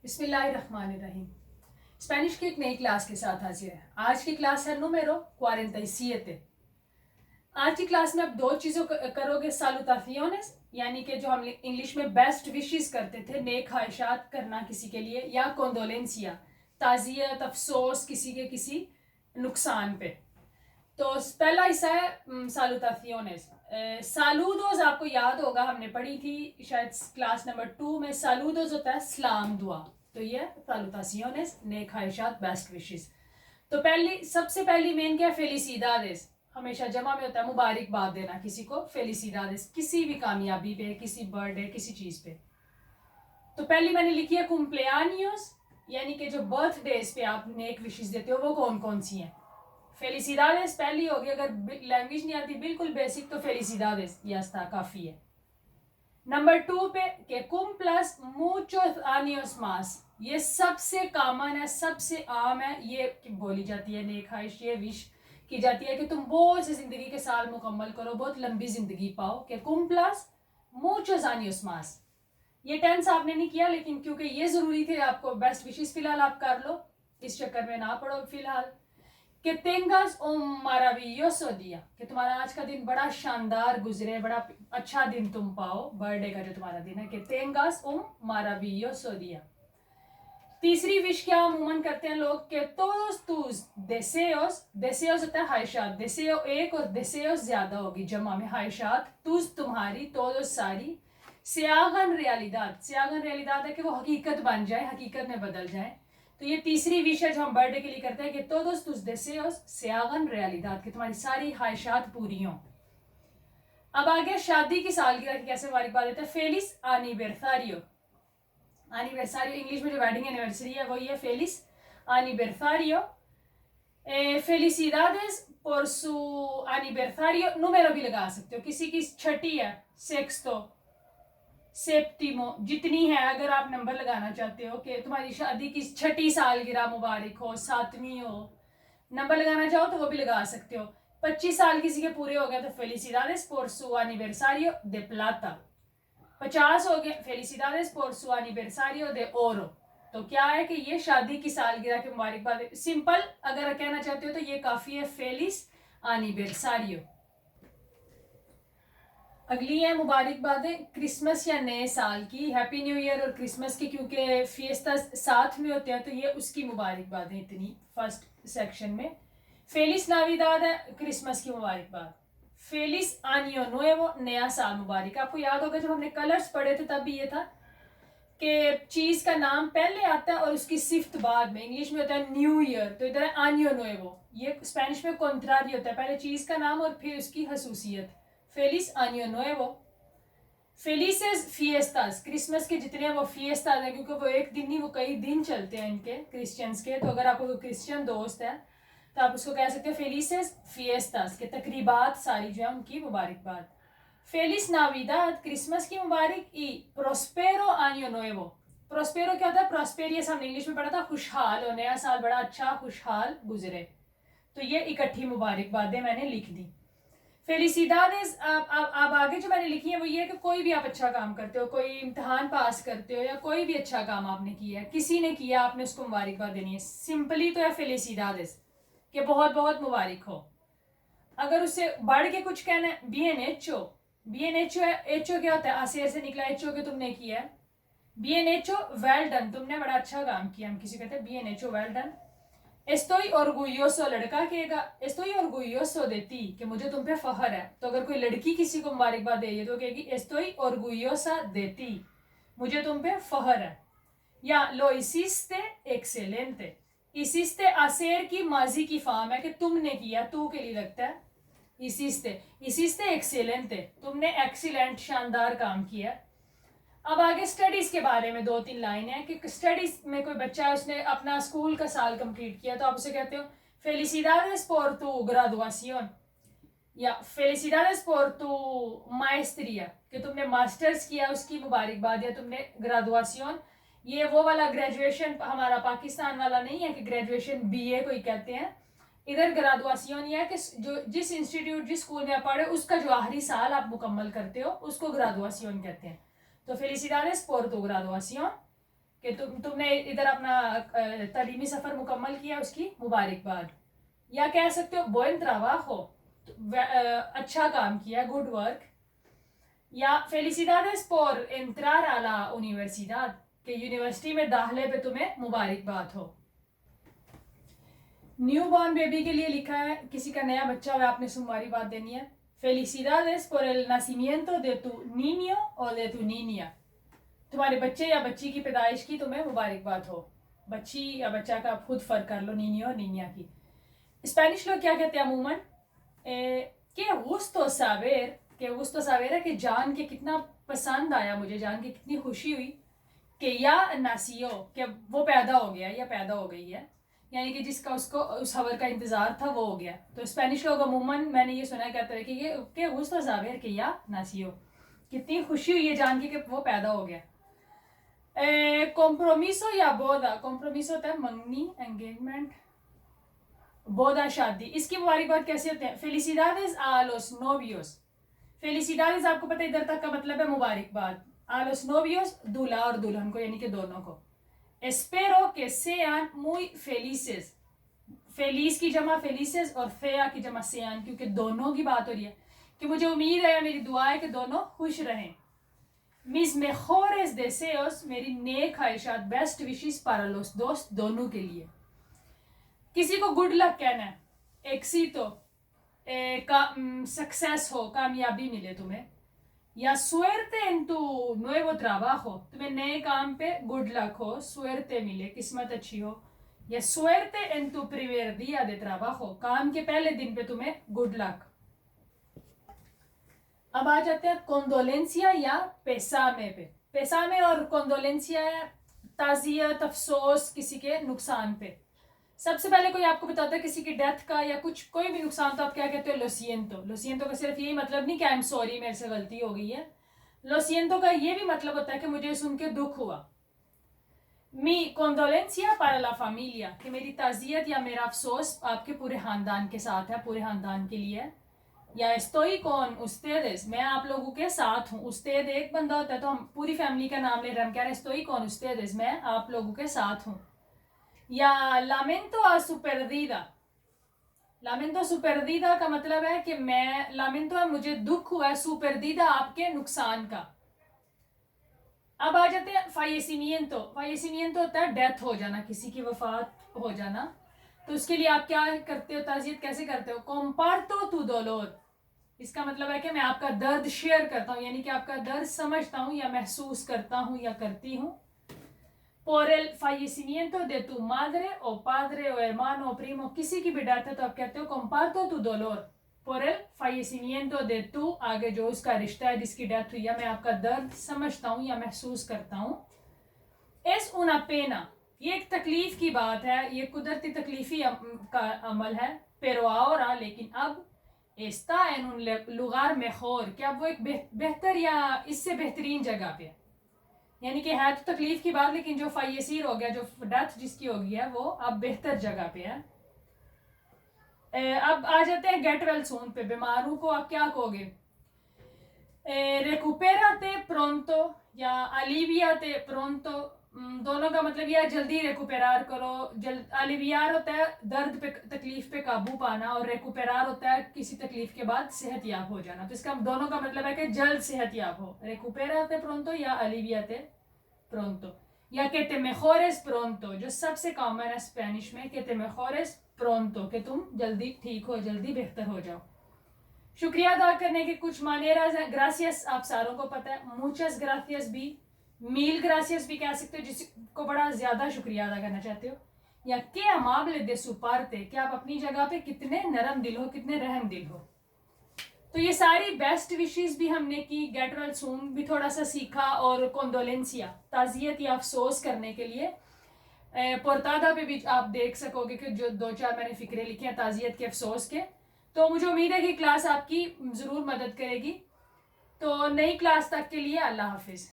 बिस्मिल्लाहिर्रहमानिर्रहीम। स्पेनिश की एक नई क्लास के साथ हाजिर है। आज की क्लास है número 47। आज की क्लास में आप दो चीज़ों करोगे, सालुताciones यानी कि जो हम इंग्लिश में बेस्ट विशेस करते थे, नेक ख्वाहिशात करना किसी के लिए, या कोंडोलेंसिया, ताज़ियत अफसोस किसी के किसी नुकसान पे। तो पहला हिस्सा है सालुताciones। सालूदोज आपको याद होगा, हमने पढ़ी थी शायद क्लास नंबर 2 में। सालूदोज होता है सलाम दुआ, तो ये सालुताciones नेक ख्वाहिशात बेस्ट विशेस। तो सबसे पहली मेन क्या है, फेलिसिडादेस। हमेशा जमा में होता है मुबारकबाद देना किसी को, फेलिसिडादेस, किसी भी कामयाबी पे, किसी बर्थडे, किसी चीज पे। तो पहली मैंने लिखी है कुम्प्लेआनियोस, यानी कि जो बर्थडेज पे आप नेक विशेस देते हो वो कौन कौन सी हैं। फेलिसिडादेस पहली होगी, अगर लैंग्वेज नहीं आती बिल्कुल बेसिक तो फेलिसिडादेस यास्ता काफी है। नंबर 2 पे के कुम्प्लस मुचोस आनियोस मास, ये सबसे कॉमन है, सबसे आम है, ये बोली जाती है नेक ख्वाहिश, ये विश की जाती है कि तुम बहुत से जिंदगी के साल मुकम्मल करो, बहुत लंबी जिंदगी पाओ। के कुम्प्लस मुचोस आनियोस मास, ये टेंस आपने नहीं किया, लेकिन क्योंकि ये जरूरी थे आपको बेस्ट विशेस फिलहाल आप कर लो, इस चक्कर में ना पढ़ो फिलहाल। कि tengas un maravilloso día, कि तुम्हारा आज का दिन बड़ा शानदार गुजरे, बड़ा अच्छा दिन तुम पाओ, बर्थडे का जो तुम्हारा दिन है। कि tengas un maravilloso día। तीसरी विश क्या अमूमन करते हैं लोग, कि todos tus deseos, deseos होता है ख्वाहिशात, deseo एक और deseos ज्यादा होगी जमा में, ख्वाहिशात, tus तुम्हारी, todos सारी, se hagan realidad, se hagan realidad है कि वो हकीकत बन जाए, हकीकत में बदल जाए। तो ये तीसरी विश है जो हम बर्थडे के लिए करते हैं कि todos tus deseos se hagan realidad, कि तुम्हारी सारी ख्वाहिशात पूरी हों। अब आ गया शादी की सालगिरह की कैसे मुबारकबाद देते हैं। फेलिस एनिवर्सारियो, एनिवर्सारियो इंग्लिश में जो वेडिंग एनिवर्सरी है वही है Felis एनिवर्सारियो। फेलिसिडादेस por su aniversario, número भी लगा सकते हो, किसी की छठी है, सेक्सतो, सेप्टिमो, जितनी है, अगर आप नंबर लगाना चाहते हो कि तुम्हारी शादी की छठी सालगिरह मुबारक हो, 7वीं हो, नंबर लगाना चाहो तो वो भी लगा सकते हो। 25 साल किसी के पूरे हो गए तो फेलिसिडादेस por su aniversario de plata। 50 हो गए, फेलिसिडादेस por su aniversario de oro। तो क्या है कि ये शादी की सालगिरह की मुबारकबाद। सिंपल अगर कहना चाहते हो तो ये काफी है, फेलिस एनिवर्सारियो। अगली है मुबारकबादें क्रिसमस या नए साल की, हैप्पी न्यू ईयर और क्रिसमस की, क्योंकि फिएस्टा साथ में होते हैं तो ये उसकी मुबारकबादें इतनी फर्स्ट सेक्शन में। फेलिस नाविदाद है क्रिसमस की मुबारकबाद। फेलिस आनियो नुएवो, नया साल मुबारक। आपको याद होगा जब हमने कलर्स पढ़े थे तब भी ये था कि चीज का नाम पहले आता है और उसकी सिफ्त बाद में। इंग्लिश में होता है न्यू ईयर, तो इधर है आनियो नुएवो। ये स्पेनिश में कॉन्ट्रारी होता है, पहले चीज का नाम और फिर उसकी खसूसियत। फेलिस आनियो नुएवो। फेलिसेस फिएस्टास, क्रिसमस के जितने वो फिएस्टास हैं, क्योंकि वो एक दिन नहीं, वो कई दिन चलते हैं इनके क्रिश्चियंस के। तो अगर आपको कोई क्रिश्चियन दोस्त है तो आप उसको कह सकते हो फेलिसेस फिएस्टास, के तकरीबात सारी जो है उनकी मुबारकबाद। फेलिस नाविदाद, क्रिसमस की मुबारक। ई प्रोस्पेरो आनियो नुएवो, प्रोस्पेरो क्या होता है, प्रॉस्पेरियस हमने इंग्लिश में पढ़ा था, खुशहाल हो, नया साल बड़ा अच्छा खुशहाल गुजरे। तो ये इकट्ठी मुबारकबादें मैंने लिख दी। फेलिसिडादेस अब आगे जो मैंने लिखी है वो ये है कि कोई भी आप अच्छा काम करते हो, कोई इम्तिहान पास करते हो या कोई भी अच्छा काम आपने किया है, किसी ने किया, आपने उसको मुबारकबाद देनी है। सिंपली तो है फेलिसिडादेस कि बहुत बहुत मुबारक हो। अगर उससे बढ़ के कुछ कहना है, bien hecho, bien hecho है, एचओ क्या होता है, आसेर से निकला, एचओ के तुमने किया है। bien hecho, well done, तुमने बड़ा अच्छा काम किया, हम किसी कहते हैं bien hecho, well done। estoy orgulloso, लड़का कहेगा estoy orgulloso de ti, कि मुझे तुम पे फख्र है। तो अगर कोई लड़की किसी को मुबारकबाद दे रही है तो कहेगी estoy orgullosa de ti, मुझे तुम पे फख्र है। या lo hiciste excelente, hiciste hacer की माजी की फॉर्म है कि तुमने किया, तू के लिए लगता है hiciste excelente, तुमने एक्सीलेंट शानदार काम किया। अब आगे स्टडीज के बारे में 2-3 लाइन है कि स्टडीज में कोई बच्चा है, उसने अपना स्कूल का साल कंप्लीट किया, तो आप उसे कहते हो फेलिसिडादेस por tu graduación, या फेलिसिडादेस por tu maestría, कि तुमने मास्टर्स किया उसकी मुबारकबाद, या तुमने ग्रेजुएशन, ये वो वाला ग्रेजुएशन हमारा पाकिस्तान वाला नहीं है कि ग्रेजुएशन बीए कोई कहते हैं। इधर ग्रेजुएशन ये है कि जो जिस इंस्टीट्यूट जिस स्कूल में आप पढ़े उसका जो आखिरी साल आप मुकम्मल करते हो उसको ग्रेजुएशन कहते हैं। तो फेलिसिडादेस por tu graduación। कि तुमने इधर अपना तालीमी सफ़र मुकम्मल किया, उसकी मुबारकबाद। या कह सकते हो buen trabajo, अच्छा काम किया, गुड वर्क। या felicidades por entrar a la universidad, कि यूनिवर्सिटी में दाखिले पे तुम्हें मुबारकबाद हो। न्यू बॉर्न बेबी के लिए लिखा है, किसी का नया बच्चा हुआ, आपने मुबारकबाद देनी है। felicidades por el nacimiento de tu niño o de tu niña, तुम्हारे बच्चे या बच्ची की पैदाइश की तुम्हें मुबारकबाद हो। बच्ची या बच्चा का आप खुद फर्क कर लो, नीनियो और नीनिया की। स्पेनिश लोग क्या कहते हैं अमूमन, के गुस्तो सावेर, के गुस्तो सावेर है कि जान के कितना पसंद आया, मुझे जान के कितनी खुशी हुई, कि या नासियो, कि वो पैदा हो गया या पैदा हो गई है, यानी कि जिसका उसको उस खबर का इंतज़ार था वो हो गया। तो स्पेनिश लोग अमूमन मैंने ये सुना है कहते हैं कि के गुस्तो सावेर के या नासियो, कितनी खुशी हुई है जान के कि वो पैदा हो गया। compromiso या बोदा, compromiso होता है मंगनी, एंगेजमेंट, बोदा शादी। इसकी मुबारकबाद कैसे होते हैं, felicidades a los novios, felicidades आपको पता है इधर तक का मतलब है मुबारकबाद, a los novios दूल्हा और दुल्हन को, यानी कि दोनों को। espero que sean muy felices, feliz की जमा felices और fea की जमा sean, क्योंकि दोनों की बात हो रही है, कि मुझे उम्मीद है, मेरी दुआ है कि दोनों खुश रहें। Mis mejores deseos, मेरी नेक ख्वाहिशात, best wishes para los dos, दोनों के लिए। किसी को गुड लक कहना है, éxito, सक्सेस हो, कामयाबी मिले तुम्हें। या suerte en tu nuevo trabajo, तुम्हें नए काम पे गुड लक हो, suerte मिले, किस्मत अच्छी हो। या suerte en tu primer día de trabajo, काम के पहले दिन पे तुम्हें गुड लक। अब आ जाते हैं कोंडोलेंसिया या पेसामे पे। पेसामे और कोंडोलेंसिया ताज़ियत, अफसोस किसी के नुकसान पे। सबसे पहले कोई आपको बताता है किसी की डेथ का या कुछ कोई भी नुकसान, तो आप क्या कहते हो, लोसियंतो। लोसियंतो का सिर्फ यही मतलब नहीं कि आई एम सॉरी, मेरे से गलती हो गई है। लोसियंतो का ये भी मतलब होता है कि मुझे सुन के दुख हुआ। मी कोंडोलेंसिया para la familia, कि मेरी ताज़ियत या मेरा अफसोस आपके पूरे ख़ानदान के साथ है, पूरे ख़ानदान के लिए है। या estoy con ustedes, मैं आप लोगों के साथ हूँ। usted एक बंदा होता है तो हम पूरी फैमिली का नाम ले रहे हैं, हम कह रहे हैं estoy con ustedes, मैं आप लोगों के साथ हूँ। या lamento a su perdida, lamento su perdida का मतलब है कि मैं, lamento है मुझे दुख हुआ है, su perdida आपके नुकसान का। अब आ जाते हैं fallecimiento। fallecimiento होता है डेथ हो जाना, किसी की वफात हो जाना। तो उसके लिए आप क्या करते हो, ताज़ियत कैसे करते हो, comparto tu dolor, इसका मतलब है कि मैं आपका दर्द शेयर करता हूँ, यानी कि आपका दर्द समझता हूँ या महसूस करता हूँ या करती हूँ। por el fallecimiento de tu madre o padre o hermano o primo, किसी की भी डेथ है तो आप कहते हो comparto tu dolor por el fallecimiento de tu, आगे जो उसका रिश्ता है जिसकी डेथ हुई है, मैं आपका दर्द समझता हूँ या महसूस करता हूँ। es una pena, ये एक तकलीफ की बात है, ये कुदरती तकलीफी का अमल है। pero ahora, लेकिन अब, está en un lugar mejor, क्या वो एक बेहतर या इससे बेहतरीन जगह पे, यानी कि है तो तकलीफ की बात, लेकिन जो फायसीर हो गया, जो डेथ जिसकी हो गई है, वो अब बेहतर जगह पे है। अब आ जाते हैं गेट वेल सून पे। बीमारों को आप क्या कहोगे, रेकुपेराते प्रोंतो या अलिवियाते प्रोंतो, दोनों का मतलब यह जल्दी रेकुपेरार करो। अलिवियार होता है दर्द पे, तकलीफ पे काबू पाना, और रेकुपेरार होता है किसी तकलीफ के बाद सेहतयाब हो जाना। तो इसका दोनों का मतलब है कि जल्द सेहतयाब हो, रेकुपेराते प्रोंतो या अलिवियाते प्रोंतो। या que te mejores pronto, जो सबसे कॉमन है स्पेनिश में, que te mejores pronto, कि तुम जल्दी ठीक हो, जल्दी बेहतर हो जाओ। शुक्रिया अदा करने के कुछ मानेराज हैं। ग्रासियस आप सारों को पता है, मुचस ग्रासियस भी, मील ग्रासियस भी कह सकते हो, जिसको बड़ा ज्यादा शुक्रिया अदा करना चाहते हो। या के अमाबले दे सुपारते, कि आप अपनी जगह पे कितने नरम दिल हो, कितने रहम दिल हो। तो ये सारी बेस्ट विशेस भी हमने की, गेट वेल सून भी थोड़ा सा सीखा, और कोंडोलेंसिया ताज़ियत या अफसोस करने के लिए पोर्तादा पे भी आप देख सकोगे कि जो 2-4 मैंने फिक्रे लिखे हैं ताज़ियत के, अफसोस के। तो मुझे उम्मीद है कि क्लास आपकी ज़रूर मदद करेगी। तो नई क्लास तक के लिए अल्लाह हाफिज़।